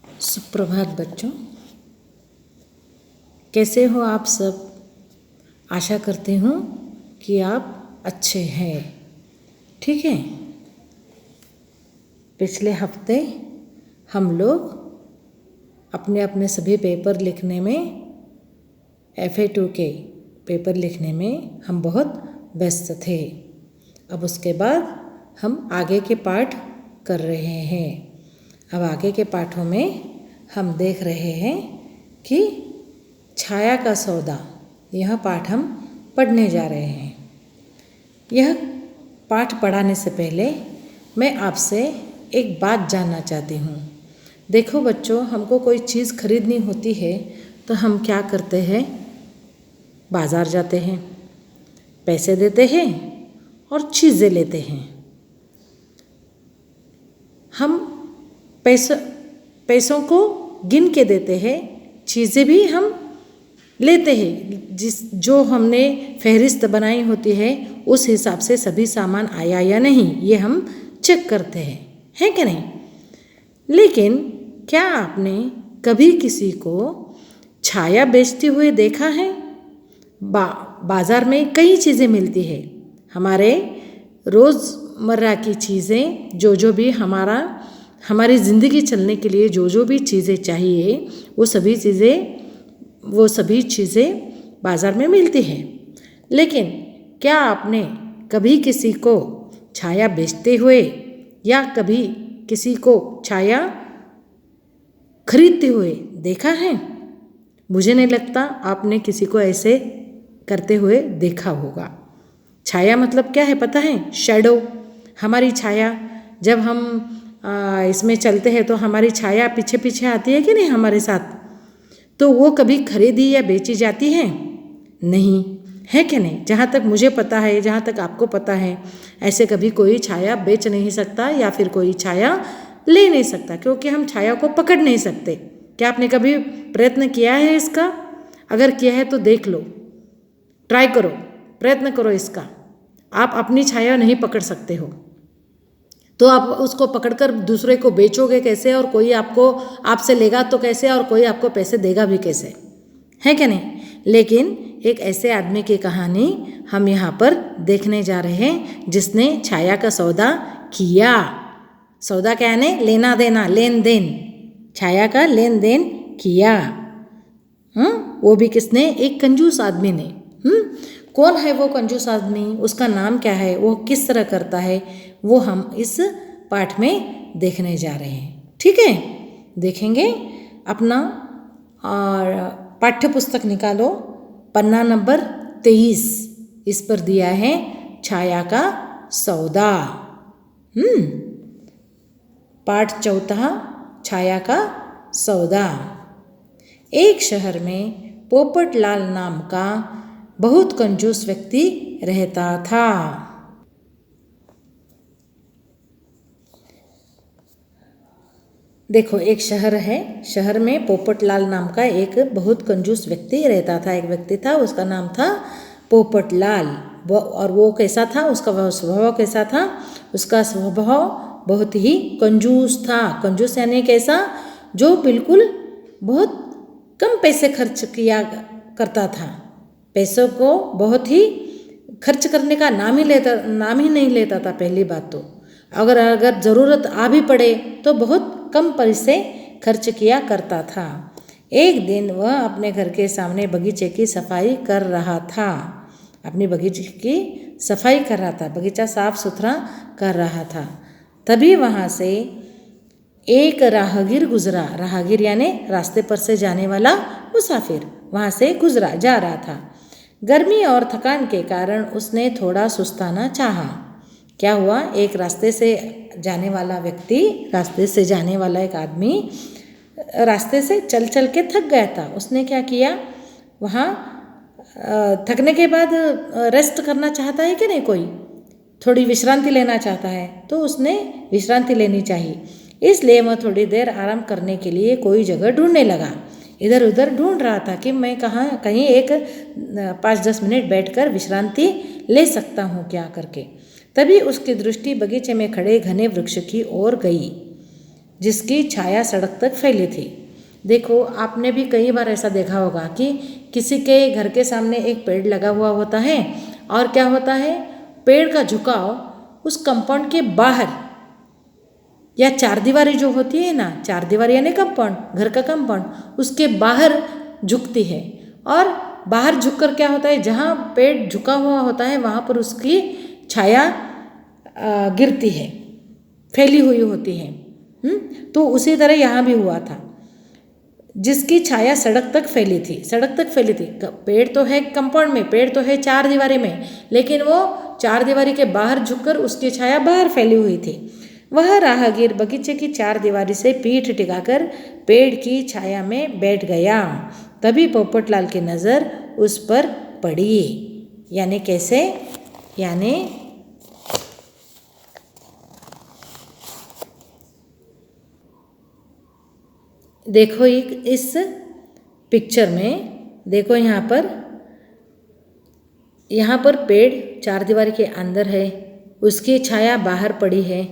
सुप्रभात बच्चों, कैसे हो आप सब। आशा करती हूँ कि आप अच्छे हैं। ठीक है, पिछले हफ्ते हम लोग अपने अपने सभी पेपर लिखने में FA2 के पेपर लिखने में हम बहुत व्यस्त थे। अब उसके बाद हम आगे के पाठ कर रहे हैं। अब आगे के पाठों में हम देख रहे हैं कि छाया का सौदा, यह पाठ हम पढ़ने जा रहे हैं। यह पाठ पढ़ाने से पहले मैं आपसे एक बात जानना चाहती हूँ। देखो बच्चों, हमको कोई चीज़ खरीदनी होती है तो हम क्या करते हैं, बाज़ार जाते हैं, पैसे देते हैं और चीज़ें लेते हैं। हम पैसों को गिन के देते हैं, चीज़ें भी हम लेते हैं। जो हमने फहरिस्त बनाई होती है उस हिसाब से सभी सामान आया या नहीं, ये हम चेक करते हैं, है कि नहीं। लेकिन क्या आपने कभी किसी को छाया बेचते हुए देखा है? बाज़ार में कई चीज़ें मिलती है। हमारे रोज़मर्रा की चीज़ें, जो भी हमारी ज़िंदगी चलने के लिए जो भी चीज़ें चाहिए वो सभी चीज़ें बाज़ार में मिलती हैं। लेकिन क्या आपने कभी किसी को छाया बेचते हुए या कभी किसी को छाया खरीदते हुए देखा है? मुझे नहीं लगता आपने किसी को ऐसे करते हुए देखा होगा। छाया मतलब क्या है पता है? शैडो, हमारी छाया। जब हम इसमें चलते हैं तो हमारी छाया पीछे पीछे आती है कि नहीं हमारे साथ, तो वो कभी खरीदी या बेची जाती है? नहीं, है कि नहीं। जहाँ तक मुझे पता है, जहाँ तक आपको पता है, ऐसे कभी कोई छाया बेच नहीं सकता या फिर कोई छाया ले नहीं सकता, क्योंकि हम छाया को पकड़ नहीं सकते। क्या आपने कभी प्रयत्न किया है इसका? अगर किया है तो देख लो, ट्राई करो, प्रयत्न करो इसका। आप अपनी छाया नहीं पकड़ सकते हो तो आप उसको पकड़कर दूसरे को बेचोगे कैसे, और कोई आपसे लेगा तो कैसे, और कोई आपको पैसे देगा भी कैसे, है कि नहीं। लेकिन एक ऐसे आदमी की कहानी हम यहाँ पर देखने जा रहे हैं जिसने छाया का सौदा किया। सौदा क्या है? लेना देना, लेन देन, छाया का लेन देन किया। वो भी किसने? एक कंजूस आदमी ने। कौन है वो कंजूस आदमी? उसका नाम क्या है? वो किस तरह करता है? वो हम इस पाठ में देखने जा रहे हैं। ठीक है, देखेंगे। अपना और पाठ्य पुस्तक निकालो, पन्ना नंबर 23। इस पर दिया है छाया का सौदा। पाठ चौथा, छाया का सौदा। एक शहर में पोपटलाल नाम का बहुत कंजूस व्यक्ति रहता था। देखो, एक शहर है, शहर में पोपटलाल नाम का एक बहुत कंजूस व्यक्ति रहता था। एक व्यक्ति था, उसका नाम था पोपटलाल। और वो कैसा था? उसका स्वभाव कैसा था? उसका स्वभाव बहुत ही कंजूस था। कंजूस यानी कैसा? जो बिल्कुल बहुत कम पैसे खर्च किया करता था। पैसों को बहुत ही खर्च करने का नाम ही नहीं लेता था। पहली बात तो अगर ज़रूरत आ भी पड़े तो बहुत कम पैसे खर्च किया करता था। एक दिन वह अपने घर के सामने बगीचे की सफाई कर रहा था। अपनी बगीचे की सफाई कर रहा था, बगीचा साफ सुथरा कर रहा था। तभी वहाँ से एक राहगीर गुजरा। राहगीर यानी रास्ते पर से जाने वाला मुसाफिर वहाँ से जा रहा था। गर्मी और थकान के कारण उसने थोड़ा सुस्ताना चाहा। क्या हुआ? एक रास्ते से जाने वाला व्यक्ति, रास्ते से जाने वाला एक आदमी रास्ते से चल चल के थक गया था। उसने क्या किया? वहाँ थकने के बाद रेस्ट करना चाहता है कि नहीं, कोई थोड़ी विश्रांति लेना चाहता है, तो उसने विश्रांति लेनी चाहिए। इसलिए वह थोड़ी देर आराम करने के लिए कोई जगह ढूंढने लगा। इधर उधर ढूंढ रहा था कि मैं कहीं एक 5-10 मिनट बैठकर विश्रांति ले सकता हूँ क्या करके। तभी उसकी दृष्टि बगीचे में खड़े घने वृक्ष की ओर गई। जिसकी छाया सड़क तक फैली थी। देखो, आपने भी कई बार ऐसा देखा होगा कि किसी के घर के सामने एक पेड़ लगा हुआ होता है और क्या होता है, पेड़ का झुकाव उस कंपाउंड के बाहर या चारदीवारी जो होती है ना, चारदीवारी यानी कंपाउंड, घर का कंपाउंड, उसके बाहर झुकती है। और बाहर झुककर क्या होता है, जहाँ पेड़ झुका हुआ होता है वहाँ पर उसकी छाया गिरती है, फैली हुई होती है। तो उसी तरह यहाँ भी हुआ था, जिसकी छाया सड़क तक फैली थी। सड़क तक फैली थी, पेड़ तो है कंपाउंड में, पेड़ तो है चारदीवारी में, लेकिन वो चारदीवारी के बाहर झुककर उसकी छाया बाहर फैली हुई थी। वह राहगीर बगीचे की चारदीवारी से पीठ टिकाकर पेड़ की छाया में बैठ गया। तभी पोपटलाल की नज़र उस पर पड़ी। यानी कैसे, यानी देखो इस पिक्चर में देखो, यहाँ पर पेड़ चारदीवारी के अंदर है, उसकी छाया बाहर पड़ी है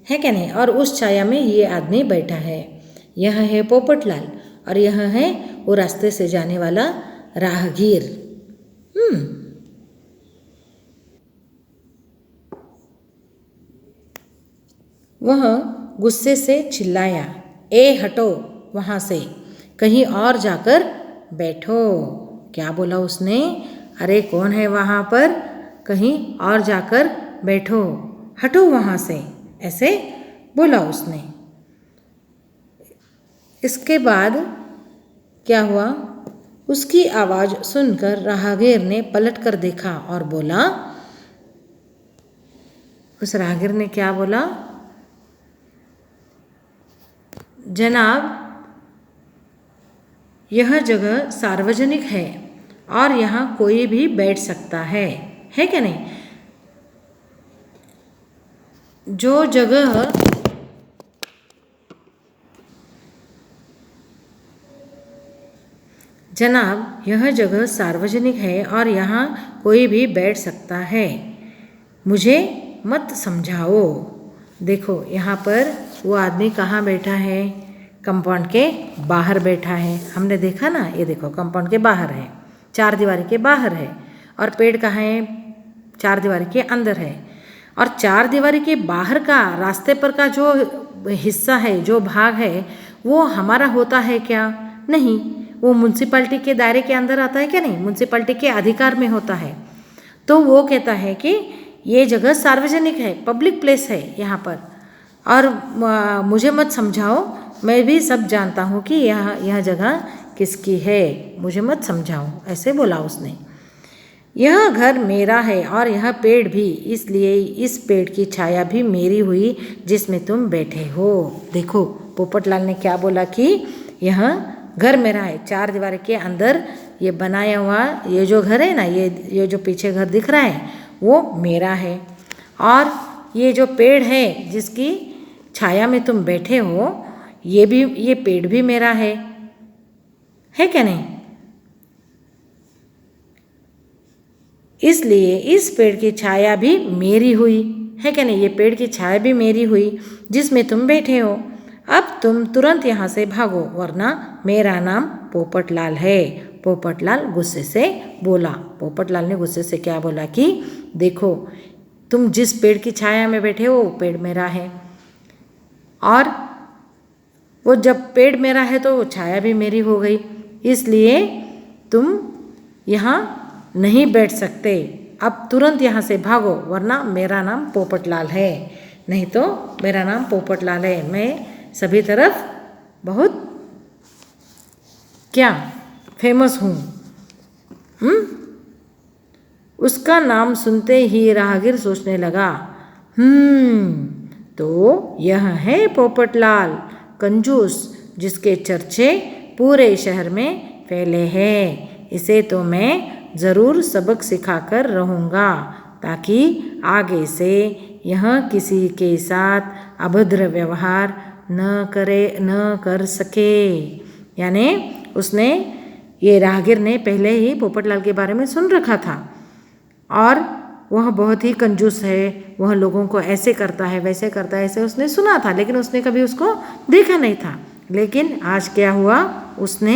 क्या नहीं, और उस छाया में ये आदमी बैठा है। यह है पोपटलाल और यह है वो रास्ते से जाने वाला राहगीर। वह गुस्से से चिल्लाया, ए हटो वहाँ से, कहीं और जाकर बैठो। क्या बोला उसने, अरे कौन है वहाँ पर, कहीं और जाकर बैठो, हटो वहाँ से, ऐसे बोला उसने। इसके बाद क्या हुआ, उसकी आवाज़ सुनकर राहगीर ने पलट कर देखा और बोला, उस राहगीर ने क्या बोला, जनाब यह जगह सार्वजनिक है और यहाँ कोई भी बैठ सकता है क्या नहीं। जो जगह जनाब यह जगह सार्वजनिक है और यहाँ कोई भी बैठ सकता है, मुझे मत समझाओ। देखो यहाँ पर वो आदमी कहाँ बैठा है, कंपाउंड के बाहर बैठा है। हमने देखा ना, ये देखो कंपाउंड के बाहर है, चारदीवारी के बाहर है, और पेड़ कहाँ है, चारदीवारी के अंदर है। और चारदीवारी के बाहर का रास्ते पर का जो हिस्सा है, जो भाग है, वो हमारा होता है क्या, नहीं, वो म्यूनसिपैलिटी के दायरे के अंदर आता है क्या नहीं, म्यूनसिपैलिटी के अधिकार में होता है। तो वो कहता है कि ये जगह सार्वजनिक है, पब्लिक प्लेस है यहाँ पर, और मुझे मत समझाओ, मैं भी सब जानता हूँ कि यह जगह किसकी है, मुझे मत समझाओ, ऐसे बोला उसने। यह घर मेरा है और यह पेड़ भी, इसलिए इस पेड़ की छाया भी मेरी हुई जिसमें तुम बैठे हो। देखो पोपटलाल ने क्या बोला कि यह घर मेरा है, चारदीवारी के अंदर ये बनाया हुआ ये जो घर है ना, ये जो पीछे घर दिख रहा है वो मेरा है, और ये जो पेड़ है जिसकी छाया में तुम बैठे हो, ये पेड़ भी मेरा है क्या नहीं। इसलिए इस पेड़ की छाया भी मेरी हुई है क्या नहीं, ये पेड़ की छाया भी मेरी हुई जिसमें तुम बैठे हो। अब तुम तुरंत यहाँ से भागो, वरना मेरा नाम पोपटलाल है। पोपटलाल गुस्से से बोला। पोपटलाल ने गुस्से से क्या बोला कि देखो, तुम जिस पेड़ की छाया में बैठे हो वो पेड़ मेरा है, और वो जब पेड़ मेरा है तो वो छाया भी मेरी हो गई, इसलिए तुम यहाँ नहीं बैठ सकते। अब तुरंत यहाँ से भागो, वरना मेरा नाम पोपटलाल है, नहीं तो मेरा नाम पोपटलाल है, मैं सभी तरफ बहुत क्या फेमस हूँ। उसका नाम सुनते ही राहगीर सोचने लगा, तो यह है पोपटलाल कंजूस, जिसके चर्चे पूरे शहर में फैले हैं। इसे तो मैं ज़रूर सबक सिखाकर रहूँगा, ताकि आगे से यह किसी के साथ अभद्र व्यवहार न कर सके। यानी उसने, ये राहगीर ने पहले ही पोपटलाल के बारे में सुन रखा था, और वह बहुत ही कंजूस है, वह लोगों को ऐसे करता है वैसे करता है, ऐसे उसने सुना था, लेकिन उसने कभी उसको देखा नहीं था। लेकिन आज क्या हुआ, उसने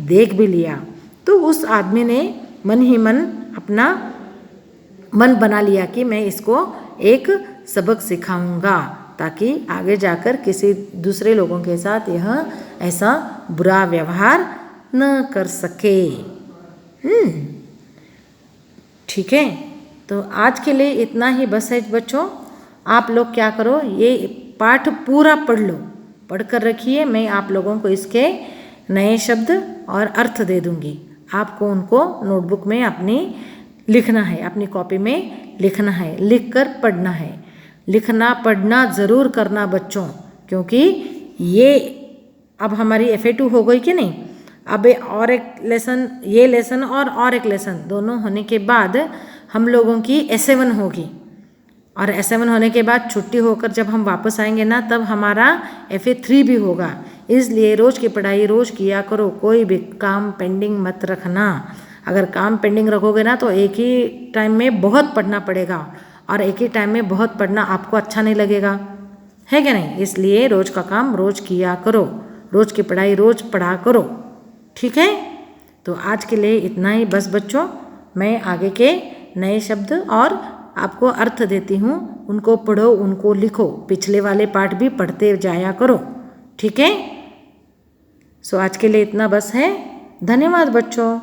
देख भी लिया। तो उस आदमी ने मन ही मन अपना मन बना लिया कि मैं इसको एक सबक सिखाऊंगा, ताकि आगे जाकर किसी दूसरे लोगों के साथ यह ऐसा बुरा व्यवहार न कर सके। ठीक है, तो आज के लिए इतना ही बस है बच्चों। आप लोग क्या करो, ये पाठ पूरा पढ़ लो, पढ़ कर रखिए। मैं आप लोगों को इसके नए शब्द और अर्थ दे दूंगी। आपको उनको नोटबुक में अपनी लिखना है, अपनी कॉपी में लिखना है, लिख कर पढ़ना है। लिखना पढ़ना ज़रूर करना बच्चों, क्योंकि ये अब हमारी FA2 हो गई कि नहीं। अब और एक लेसन, ये लेसन और एक लेसन दोनों होने के बाद हम लोगों की SA1 होगी, और SA1 होने के बाद छुट्टी होकर जब हम वापस आएंगे ना, तब हमारा FA3 भी होगा। इसलिए रोज़ की पढ़ाई रोज़ किया करो, कोई भी काम पेंडिंग मत रखना। अगर काम पेंडिंग रखोगे ना तो एक ही टाइम में बहुत पढ़ना पड़ेगा, और एक ही टाइम में बहुत पढ़ना आपको अच्छा नहीं लगेगा, है क्या नहीं। इसलिए रोज़ का काम रोज़ किया करो, रोज़ की पढ़ाई रोज़ पढ़ा करो, ठीक है। तो आज के लिए इतना ही बस बच्चों। मैं आगे के नए शब्द और आपको अर्थ देती हूँ, उनको पढ़ो, उनको लिखो, पिछले वाले पाठ भी पढ़ते जाया करो, ठीक है। सो आज के लिए इतना बस है। धन्यवाद बच्चों।